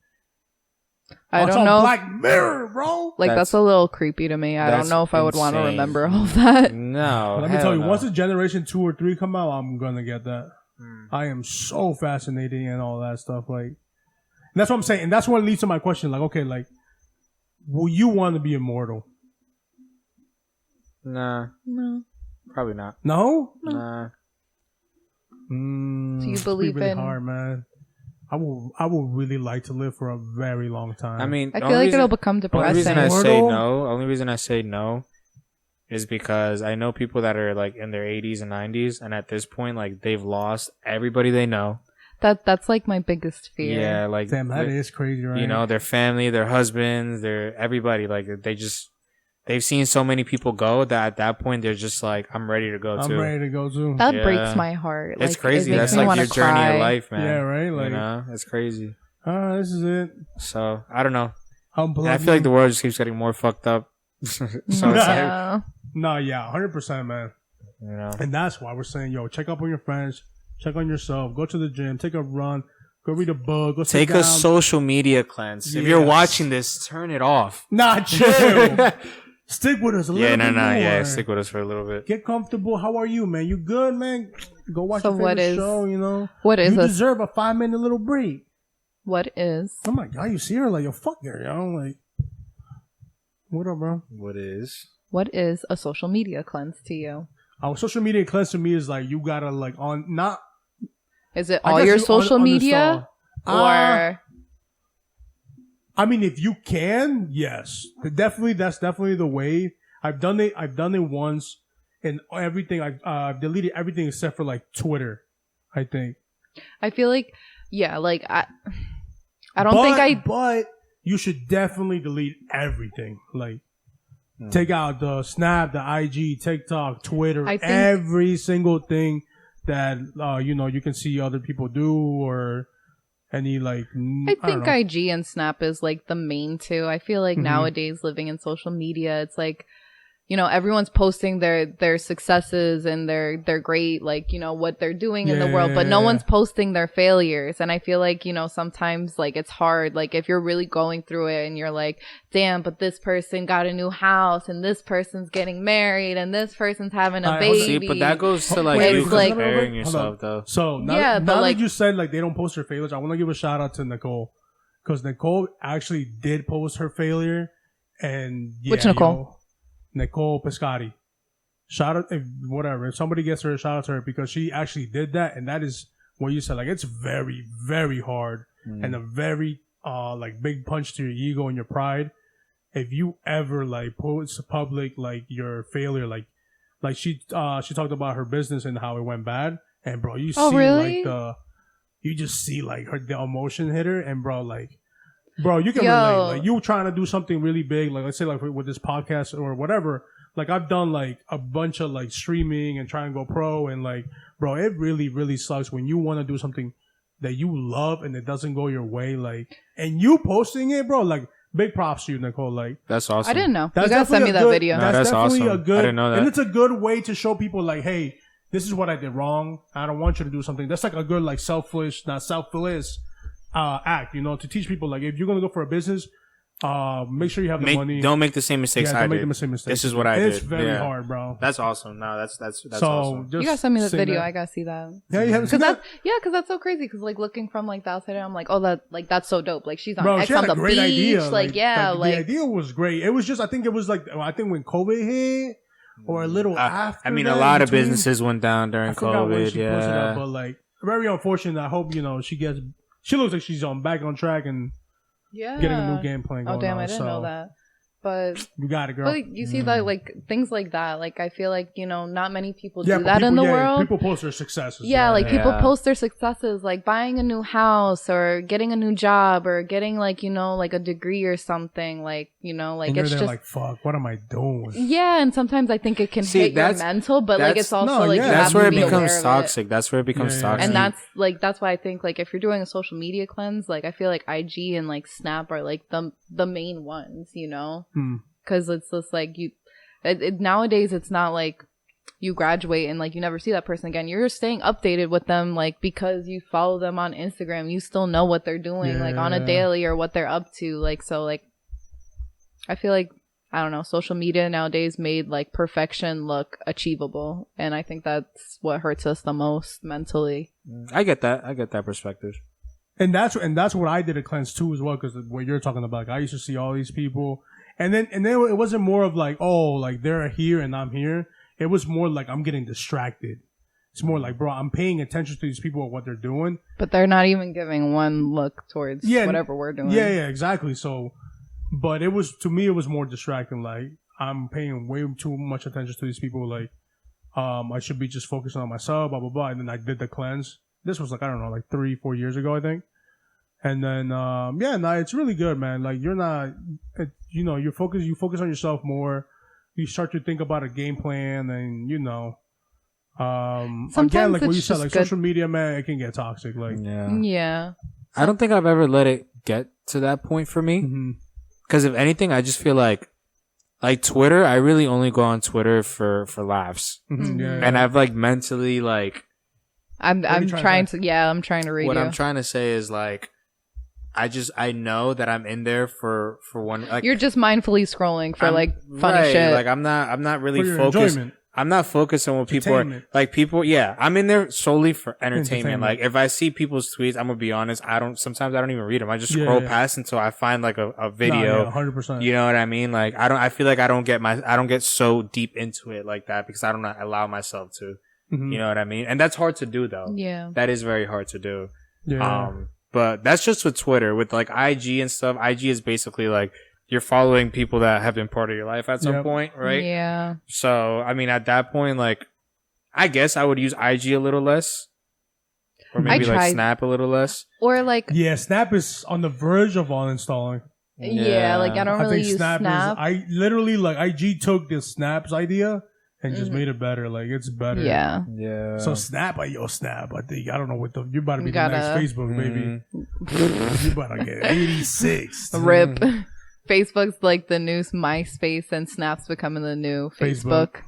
I it's don't on know. Black Mirror, bro. Like That's- that's a little creepy to me. I don't that's know if I would want to insane. remember all of that. No, Let me hell tell you, no. once the Generation 2 or 3 come out, I'm gonna get that. Hmm. I am so fascinated and all that stuff. Like, and that's what I'm saying. And that's what leads to my question. Like, okay, like, will you want to be immortal? Nah, No. probably not. No. Nah. Mm, Do you it's believe really in- hard, man. I will really like to live for a very long time. I mean, I the feel only like reason- it'll become the only reason depressing. I say Immortal? no. Only reason I say no is because I know people that are like in their 80s and 90s, and at this point, like they've lost everybody they know. That's like my biggest fear. Yeah, like damn, that is crazy, right? you know, their family, their husbands, their everybody. Like they've seen so many people go that at that point they're just like, I'm ready to go I'm too. ready to go too. That Yeah. breaks my heart. It's Like, crazy. it makes That's me like wanna your journey cry. of life, man. Yeah, right? Like- you know, it's crazy. This is it. So I don't know. Unplug I feel like the world just keeps getting more fucked up. So it's like, Yeah. No, yeah, 100%, man. you know, And that's why we're saying, yo, check up on your friends, check on yourself, go to the gym, take a run, go read a book, go sit take down. a social media cleanse. If you're Yes. watching this, turn it off. Nah, chill. Stick with us a little Yeah, bit more. yeah. Stick with us for a little bit. Get comfortable. How are you, man? You good, man? Go watch So your what favorite is- show, you know? What is You a deserve a 5-minute little break. what is Oh my God, you see her like, yo, fuck her, yo. Like, what up, bro? what is a social media cleanse to you? Our social media cleanse to me is like, you gotta like not Is it I all guess your you social media or I mean, if you can, yes, that's definitely the way. I've done it once, and everything. I've deleted everything except for like Twitter. I think. I feel like yeah, like I don't think I But you should definitely delete everything. Like, take out the Snap, the IG, TikTok, Twitter, I think- every single thing that you can see other people do or any like. I don't think know. IG and Snap is like the main two. I feel like Mhm. nowadays living in social media, it's like, you know, everyone's posting their successes and their great, like, you know, what they're doing in the world, but no Yeah. one's posting their failures. And I feel like, you know, sometimes like it's hard, like if you're really going through it and you're like, damn, but this person got a new house and this person's getting married and this person's having a Alright, hold baby. on. See, but that goes to like Wait, you it's like- comparing Hold yourself on. though. So now, Yeah, but now like- that you said like they don't post their failures, I want to give a shout out to Nicole because Nicole actually did post her failure, and yeah, Which Nicole? Nicole Pescati. Shout out, if somebody gets her, shout out to her because she actually did that, and that is what you said. Like, it's very, very hard and a very like big punch to your ego and your pride. If you ever like post public like your failure, like she talked about her business and how it went bad, and bro, you Oh, see really? like you just see like the emotion hit her, and bro, you can Yo. relate. Like, you trying to do something really big, like let's say like with this podcast or whatever. Like, I've done like a bunch of like streaming and trying to go pro, and like, bro, it really, really sucks when you want to do something that you love and it doesn't go your way. Like, and you posting it, bro, like, big props to you, Nicole. Like, That's awesome. I didn't know. that's You gotta send me that definitely a good- video. No, that's definitely awesome. a good, I didn't know that. and it's a good way to show people like, hey, this is what I did wrong. I don't want you to do something. That's like a good, like, selfless act, to teach people, like, if you're gonna go for a business, make sure you have the money. Don't make the same mistakes Yeah, I don't make did. the same mistakes. This is what I did. It's very Yeah. hard, bro. That's awesome. No, that's So awesome. just You gotta send me that say video. I gotta see that. Yeah, you haven't seen Cause that? that's so crazy. Cause like looking from like the outside, I'm like, oh, that's so dope. Like she's on Bro, X she on had a the great beach. idea. Like yeah, the idea was great. It was just, I think when COVID hit, or a little after. I mean, that, a lot in of between. businesses went down during I forgot when COVID. she posted Yeah. that, but like, very unfortunate. I hope she looks like she's back on track and yeah. getting a new game plan going Oh damn, on. I didn't know that. But You got it, girl. you see that like things like that. Like I feel like not many people Yeah, do but that in the people- world. People post their successes. Yeah, like people Yeah. post their successes, like buying a new house or getting a new job or getting like, like a degree or something. Like, like and it's you're just, there like, fuck, what am I doing? yeah. And sometimes I think it can See, hit your that's- mental, but like that's- it's also no, like, yeah. you That's have where to it be aware becomes of it. toxic. That's where it becomes Yeah, yeah, toxic. And that's why I think like if you're doing a social media cleanse, like I feel like IG and like Snap are like the main ones, Hmm. because it's just like nowadays it's not like you graduate and like you never see that person again. You're staying updated with them like because you follow them on Instagram. You still know what they're doing like on a Yeah. daily or what they're up to. Like so like I feel like I don't know, social media nowadays made like perfection look achievable, and I think that's what hurts us the most mentally. I get that perspective. And that's what I did a cleanse too as well, because what you're talking about, like, I used to see all these people, and then it wasn't more of like, oh, like they're here and I'm here. It was more like I'm getting distracted. It's more like, bro, I'm paying attention to these people and what they're doing. But they're not even giving one look towards whatever we're doing. Yeah, exactly. So, but to me, it was more distracting. Like, I'm paying way too much attention to these people. Like, I should be just focusing on myself, blah, blah, blah. And then I did the cleanse. This was like, I don't know, like 3-4 years ago, I think. And then, it's really good, man. Like, you're not, you focus on yourself more. You start to think about a game plan, and, Sometimes again, like what it's you said, just like good. social media, man, it can get toxic. Like, Yeah. Yeah. I don't think I've ever let it get to that point for me. Mm-hmm. Because if anything, I just feel like Twitter, I really only go on Twitter for laughs. Mm-hmm. Yeah, And I've like mentally like I'm trying to read what you. I'm trying to say is like I know that I'm in there for one. Like, You're just mindfully scrolling for like funny right, shit. Like I'm not really For your focused. enjoyment. I'm not focused on what people are Entertainment. like. People, yeah, I'm in there solely for entertainment. Entertainment. Like if I see people's tweets, I'm gonna be honest. Sometimes I don't even read them. I just scroll past until I find like a video. 100%. You know what I mean? Like I feel like I don't get so deep into it like that because I don't allow myself to. Mm-hmm. You know what I mean? And that's hard to do though. Yeah. That is very hard to do. Yeah. But that's just with Twitter. With like IG and stuff, IG is basically like you're following people that have been part of your life at some point, right? Yeah. So, I mean, at that point, like, I guess I would use IG a little less. Or maybe like Snap a little less. Or like Yeah, Snap is on the verge of uninstalling. yeah, like I don't really use Snap. I literally like IG took this Snap's idea and just made it better. Like it's better. Yeah. Yeah. So Snap, Snap. I think I don't know what you're about to be You the gotta- next Facebook, baby. You're about to get 86. Rip. Facebook's like the new MySpace and Snap's becoming the new Facebook.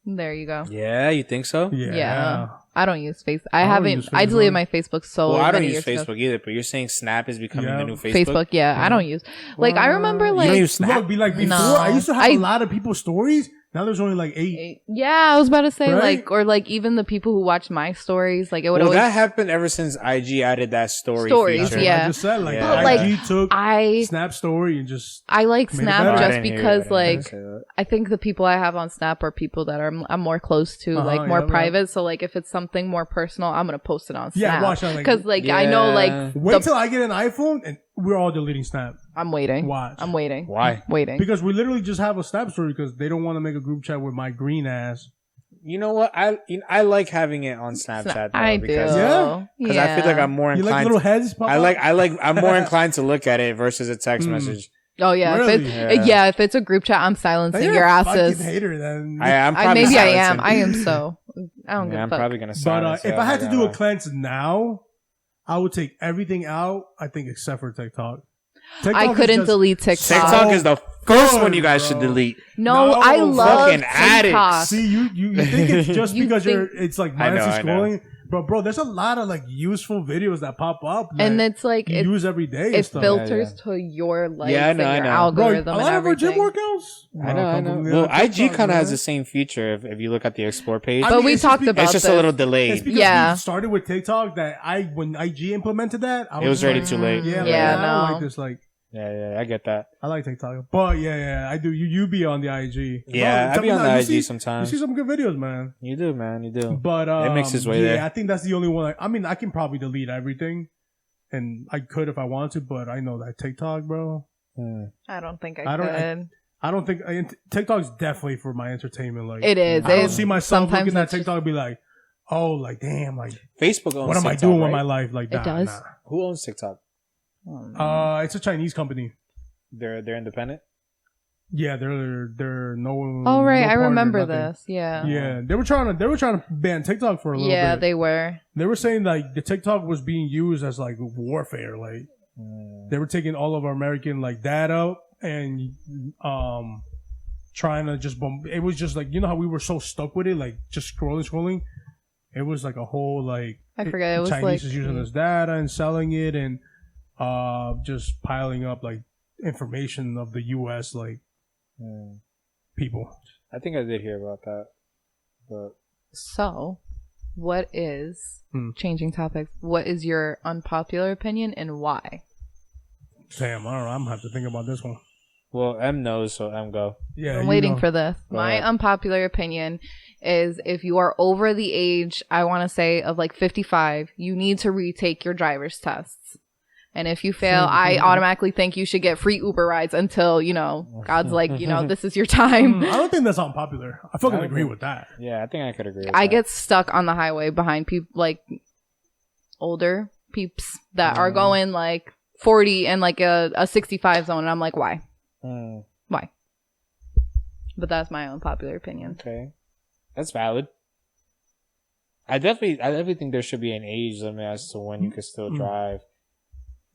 There you go. Yeah, you think so? Yeah. I don't use Facebook. I don't haven't. use I Facebook. deleted my Facebook so Well, I don't many use years Facebook ago. either, but you're saying Snap is becoming Yeah. the new Facebook? Facebook, yeah, I don't use. Like I remember, You like don't use Snap? Look, be like before. No. I used to have I- a lot of people's stories. Now there's only like 8. yeah, I was about to say Right? like, or like even the people who watch my stories, like it would Well, always. that happened ever since IG added that story Stories, feature. yeah. I just said like Yeah. But, IG took I Snap story and just like Made it Snap better. Oh, I just didn't hear because that. I didn't like say that. I think the people I have on Snap are people that I'm more close to, like more yeah. private. So like if it's something more personal, I'm gonna post it on yeah. Snap. Watch out. Like, Because like I know like wait till I get an iPhone and we're all deleting Snap. I'm waiting. Watch. I'm waiting. Why? Waiting. Because we literally just have a Snap story because they don't want to make a group chat with my green ass. You know what? I like having it on Snapchat. Though, I do. because Yeah? Because I feel like I'm more You like inclined. little heads? Pop I'm more inclined to look at it versus a text message. Oh yeah. Really? If it's, yeah. If it's a group chat, I'm silencing your You're a asses. fucking hater then. I'm probably Maybe I am. silencing. I am so. I don't give Yeah, a I'm fuck. probably gonna But silence if it. I had to do a Yeah. cleanse now, I would take everything out. I think except for TikTok. I is couldn't just- delete TikTok. TikTok is the first good, one you guys bro. should delete. No, No, I love fucking addicts. TikTok. See, you think it's just You because think- it's like I know, mindless I know. scrolling, bro. There's a lot of like useful videos that pop up, And that it's like you it, use every day. and it stuff. filters to your life Yeah, I know, and I your know. algorithm Bro, a and lot of our gym everything. workouts. I know. Well, IG kind of has the same feature if you look at the explore page. But we it's just talked be- about It's just this. a little It's delayed. because Yeah. we started with TikTok that when IG implemented that, I It was just already like, too late. Yeah, Yeah, like, I don't no. like this. Like, Yeah, I get that. I like TikTok, but yeah, I do. You be on the IG. Yeah, Bro, I be on the you IG see- sometimes. You see some good videos, man. You do, man. You do. But It makes its way yeah, there. I think that's the only one. I mean, I can probably delete everything, and I could if I want to, but I know that TikTok, bro. I don't think I I don't- could. I don't think TikTok's definitely for my entertainment. Like It is. I don't It's- see myself sometimes looking at it's just- TikTok and be like, oh, like damn, like Facebook owns what am I TikTok, doing with right? my life? Like that. does? Who owns TikTok? It's a Chinese company. They're independent. Yeah, they're no. Oh right, no I partner, remember nothing. this. Yeah. Yeah, they were trying to ban TikTok for a little Yeah, bit. they were. They were saying like the TikTok was being used as like warfare. Like they were taking all of our American like data and trying to just it was just like, you know how we were so stuck with it, like just scrolling. It was like a whole like I forget. It was Chinese like is using this data and selling it and just piling up like information of the U.S. like people. I think I did hear about that, but So, what is changing topics? What is your unpopular opinion and why? Damn, I don't know. I'm gonna have to think about this one. well, M knows, so M go. Yeah, I'm you waiting know. for this. Go My ahead. unpopular opinion is if you are over the age, I want to say, of like 55, you need to retake your driver's tests. And if you fail, I automatically think you should get free Uber rides until, God's like, this is your time. I don't think that's unpopular. I fucking I agree don't with that. Yeah, I think I could agree. With I that. get stuck on the highway behind people, like older peeps that are going like 40 and like a 65 zone. And I'm like, why? Mm, Why? But that's my unpopular opinion. okay, that's valid. I definitely think there should be an age limit as to when you can still drive.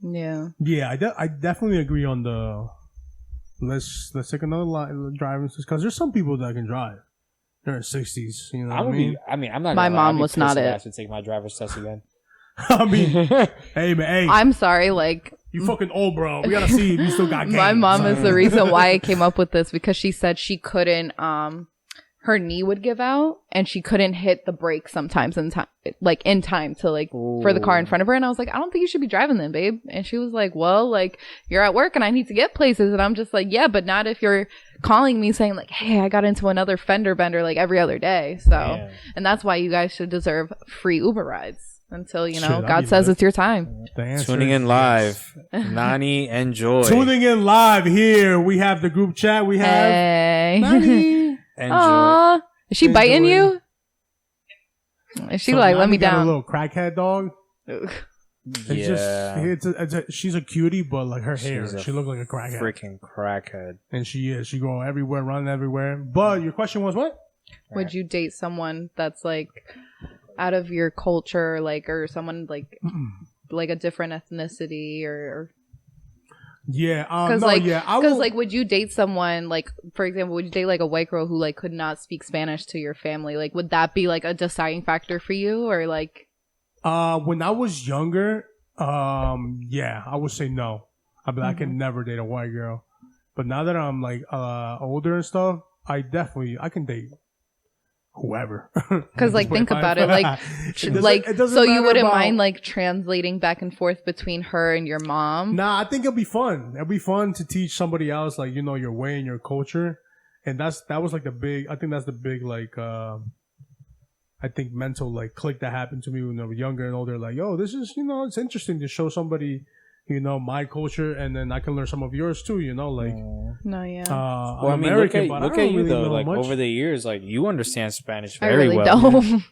Yeah. Yeah, I definitely agree on the let's take another driving because there's some people that can drive. They're in 60s, you know what I mean? I'm not. My gonna lie, mom I'd be was pissed not if I it. have to take my driver's test again. I mean, hey man, hey, I'm sorry, like you fucking old, bro. We gotta see if you still got game. my mom is the reason why I came up with this because she said she couldn't her knee would give out and she couldn't hit the brake sometimes in time to like for the car in front of her, and I was like, I don't think you should be driving then, babe. And she was like, well, like you're at work and I need to get places, and I'm just like, yeah, but not if you're calling me saying like, hey, I got into another fender bender like every other day. So Yeah. and that's why you guys should deserve free Uber rides until you know Shit, God says it's your time. The answer Tuning is in live, Nani and Joy. Tuning in live here. We have the group chat. We have Hey. Nani. and Joy. Aww. Is she biting you? Is she So like, let Nani me got down? A little crackhead dog. Yeah, She's a cutie, but like her hair, She's a she look like a crackhead. freaking crackhead. And she is. She go everywhere, running everywhere. But your question was what? Would you date someone that's like out of your culture, like, or someone like a different ethnicity, or Yeah. because No, like, yeah. I because will, like, would you date someone like, for example, would you date like a white girl who like could not speak Spanish to your family? Like, would that be like a deciding factor for you, or like? when I was younger, yeah, I would say no. I'd be like, I can never date a white girl. But now that I'm like older and stuff, I can date whoever. Because like, think about it, like, it doesn't so you matter wouldn't about- mind like translating back and forth between her and your mom? Nah, I think it'll be fun. It'll be fun to teach somebody else, like, you know, your way and your culture. And that was like I think that's the big, like, I think mental, like, click that happened to me when I was younger and older. Like, yo, this is, you know, it's interesting to show somebody, you know, my culture, and then I can learn some of yours too, you know, like, No, yeah. Well, I'm I mean, American, but I look don't at you really though. know Like much. over the years, like you understand Spanish I very really well. don't.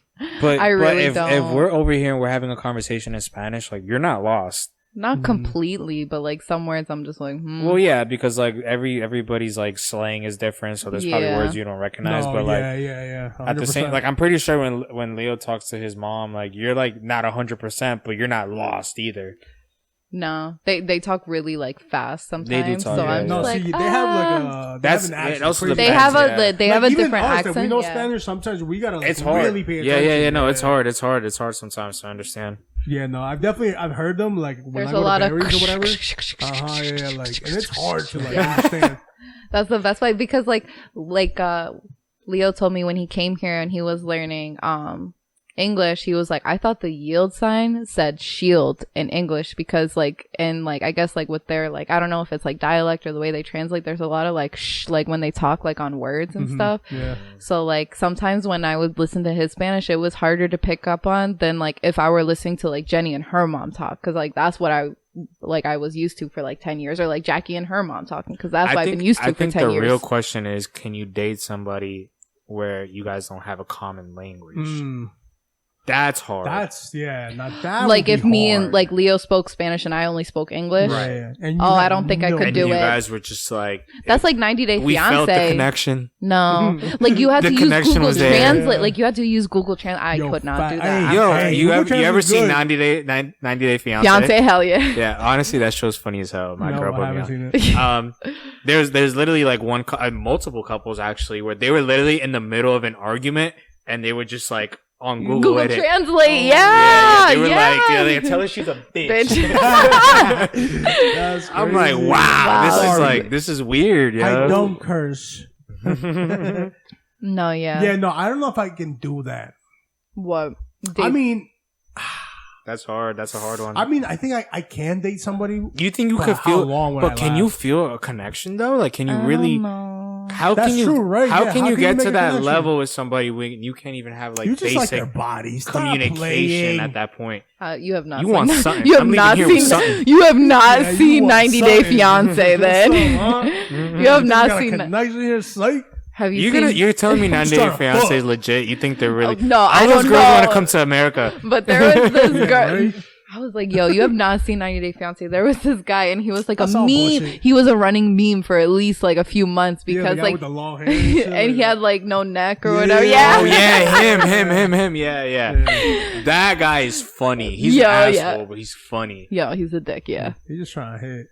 But I really if don't. we're over here and we're having a conversation in Spanish, like you're not lost. Not completely, but like some words I'm just like, Well, yeah, because like everybody's like slang is different, so there's probably Yeah. words you don't recognize. No, but like yeah. at the same, 100%. like I'm pretty sure when Leo talks to his mom, like you're like not 100%, but you're not lost either. no. They talk really like fast sometimes. talk, so yeah, I'm yeah. No, just like, see, they have like a That's- an it accent. also crazy. they depends, have yeah. they have a even different us, that accent. we know yeah. Spanish. Sometimes we gotta like It's hard. really pay Yeah, attention. no, it's hard. It's hard sometimes to understand. Yeah, no, I've heard them like when There's I a go lot to of Barry's or whatever. Yeah, like, and it's hard to like understand. That's the best way because like Leo told me when he came here and he was learning English, he was like, I thought the yield sign said shield in English because like in like I guess like with their like I don't know if it's like dialect or the way they translate, there's a lot of like like when they talk like on words and stuff. Yeah. So like sometimes when I would listen to his Spanish, it was harder to pick up on than like if I were listening to like Jenny and her mom talk, because like that's what I was used to for like 10 years, or like Jackie and her mom talking, because that's what I've been used to I for think 10 the years. real question is, can you date somebody where you guys don't have a common language? That's hard. That's not that. Like would if be me hard. and like Leo spoke Spanish and I only spoke English, right. And you Oh, I have don't think I could and do you it. guys were just like, that's like 90 Day we felt the Fiance. connection. No, like you had The to use connection Google was there. Translate. Like you had to use Google Translate. I Yo, could not do hey, that. Yo, Hey, you Google ever Translate's seen good. 90 Day Fiance? Fiance, hell yeah. Yeah, honestly, that show's funny as hell. My No, girl I put me haven't on. seen it. There's literally like multiple couples actually where they were literally in the middle of an argument and they were just like on Google, Google Edit. Translate, They were like, they tell her she's a bitch. That's I'm like, crazy. wow, this is weird, yo. I don't curse. No, yeah. Yeah, no, I don't know if I can do that. What? I mean, That's hard. That's a hard one. I think I can date somebody. Do you think you But could how feel? long would But I can you last? feel a connection though? Like, can you I really? don't know. How That's can you? true, right? How Yeah, can how you can you get make to a that connection? level with somebody when you can't even have like You just like their basic body. Stop communication playing. at that point? You have not. You seen want that. something. You have I'm leaving not here with seen. something. You have not Yeah, you seen want 90 Day something. Fiance. Then Huh? you have You not got a seen. connection here, psych. Have you seen? You're telling me 90 Day trying to Fiance fuck. is legit? You think they're really? No, I All don't those girls want know. to come to America. But there was this girl. right? I was like, yo, you have not seen 90 Day Fiancé. There was this guy, and he was like That's a all meme. bullshit. He was a running meme for at least like a few months Yeah, the because guy like, with the long hair and, shit, and he like had like no neck or Yeah. whatever. Oh Yeah. yeah, him. Yeah. That guy is funny. He's Yo, an yeah. asshole, but he's funny. Yo, he's a dick. Yeah. He's just trying to hit.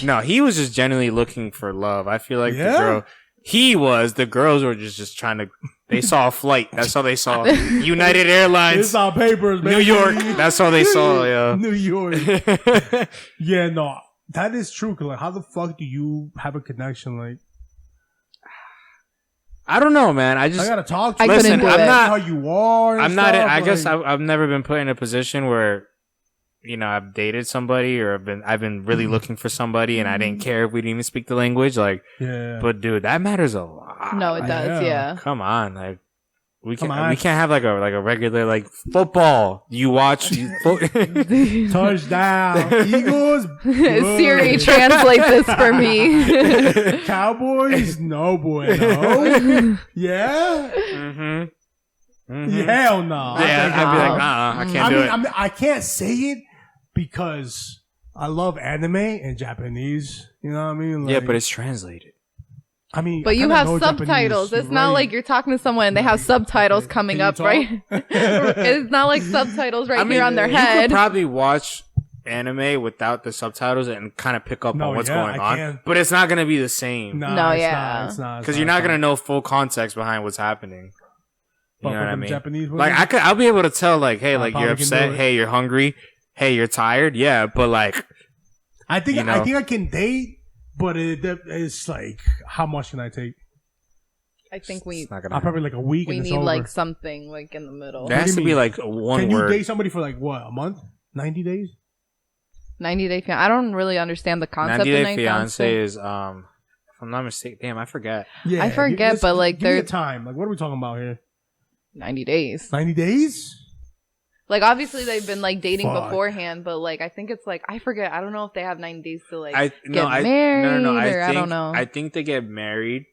No, he was just genuinely looking for love. I feel like Yeah? the girls were just trying to. They saw a flight. That's all they saw. United Airlines, It's on papers, New baby. York. That's all they saw. Yeah. New York. Yeah, no, that is true. Cause like, how the fuck do you have a connection? Like, I don't know, man. I I just gotta talk to I you. couldn't listen. do I'm it. not. how you are. And I'm not. stuff, I guess like- I've never been put in a position where, you know, I've dated somebody or I've been really looking for somebody and I didn't care if we didn't even speak the language. Like, Yeah. but dude, that matters a lot. No, it does. Yeah. Yeah. Come on, like we Come can't on. we can't have like a regular like football. You watch Touchdown, Eagles. Siri, good. translate this for me. Cowboys, no bueno. Yeah, hell no. Yeah, I'd be like, I can't do it. I mean, I can't say it because I love anime and Japanese. You know what I mean? Yeah, Like, but it's translated. I mean, But I you kinda have know subtitles. Japanese, It's not right? like you're talking to someone and they have subtitles Okay. coming Can you up, talk? right? It's not like subtitles right I mean, here on their you head. could probably watch anime without the subtitles and kind of pick up No, on what's yeah, going I on, can. but it's not gonna be the same Nah, No, it's yeah. not, it's not, because you're not gonna know full context behind what's happening. You know what I mean? Japanese Like I'll be able to tell, like, hey, I like you're probably can do upset, it. hey, you're hungry, hey, you're tired, yeah, but like, I think you know. I think I can date, but it's like how much can I take? I think we it's not I'll gonna. probably like a week. we and it's need over. like something like in the middle. There has do to you be mean? like one Can you word. date somebody for like what, a month, 90 days? 90 Day Fiancé. I don't really understand the concept 90 of Day 90 Fiance Fiancé. is if I'm not mistaken. Damn, I forgot. Yeah, I forget, let's- but, like, give me a they're- time. Like, what are we talking about here? 90 days. 90 days? Like obviously they've been like dating Fuck. beforehand, but like I think it's like I forget. I don't know if they have 90 days to like I get no, I married no. or I don't know. I think they get married.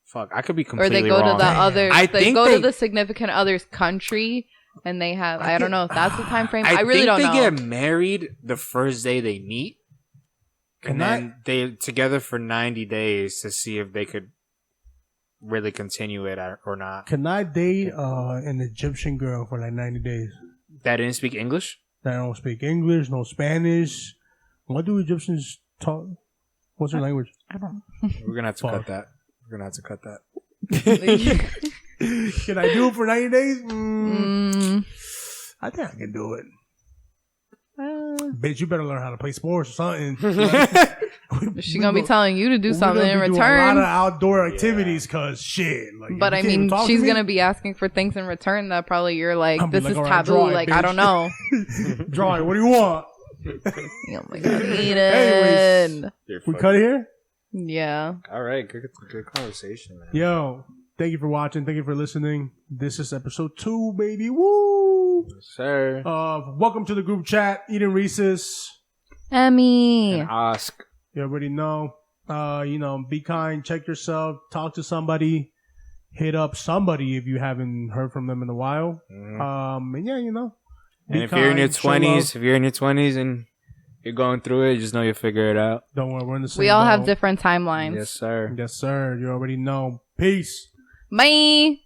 Fuck, I could be or completely they go wrong. to the other I they think go they- to the significant other's country and they have I don't know if that's the time frame. I I really think don't they know. get married the first day they meet, and Can I- then they together for 90 days to see if they could really continue it or not. Can I date an Egyptian girl for like 90 days? That didn't speak English. That don't speak English, no Spanish. What do Egyptians talk? What's their language? I don't We're gonna have to Fuck. cut that. We're gonna have to cut that. Can I do it for 90 days? I think I can do it. Bitch, you better learn how to play sports or something. She's gonna be telling you to do something in A lot return. of outdoor activities, cause shit. Like, But you I can't even mean, talk to she's me? gonna be asking for things in return that probably you're like, I'll be this like, is "All right, taboo. draw it, Like, I bitch." don't know. Draw it. What do you want? Oh my god, Anyways. Eden. We cut it here. Yeah. All right, good conversation, man. Yo, thank you for watching. Thank you for listening. This is episode 2, baby. Woo! Sir. Welcome to the group chat. Eden Reese's. Emmy. And ask. You already know. Be kind. Check yourself. Talk to somebody. Hit up somebody if you haven't heard from them in a while. And yeah, And be if you're in your kind, show love. 20s, and you're going through it, just know you'll figure it out. Don't worry, we're in the same We all have boat. different timelines. Yes, sir. Yes, sir. You already know. Peace. Bye.